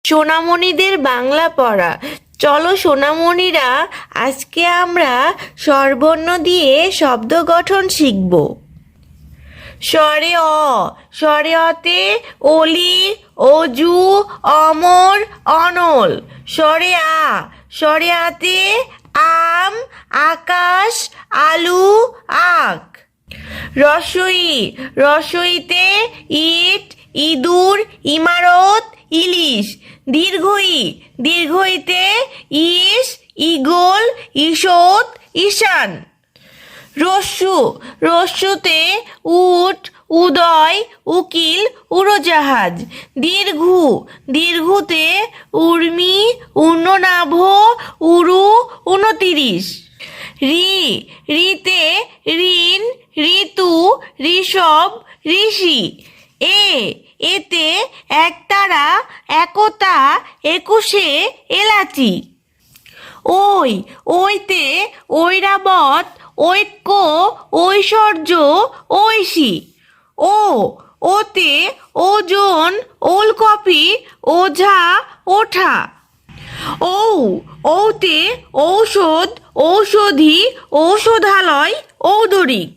সোনামণিদের বাংলা পড়া। চলো সোনামণিরা, আজকে আমরা স্বরবর্ণ দিয়ে শব্দ গঠন শিখব। স্বরে অ, স্বরে অতে অলি, অজু, অমর, অনল। স্বরে আ, স্বরে আতে আম, আকাশ, আলু, আখ। রস্বই, রস্বইতে ইট, ইঁদুর, ইমারত, ইলিশ। দীর্ঘই, দীর্ঘইতে ইস, ঈগল, ঈষৎ, ঈশান। রস্যু, রস্যুতে উট, উদয়, উকিল, উড়োজাহাজ। দীর্ঘু, দীর্ঘুতে উর্মি, ঊর্ণনাভ, উরু, 29। রি, রিতে ঋণ, ঋতু, ঋষভ, ঋষি। এতে একতারা, একতা, 21 এলাচি। ওই, ওইতে ঐরাবত, ঐক্য, ঐশ্বর্য, ঐশী। ওতে ওজন, ওলকপি, ওঝা, ওঠা। ঔতে ঔষধ, ঔষধি, ঔষধালয়, ঔদরিক।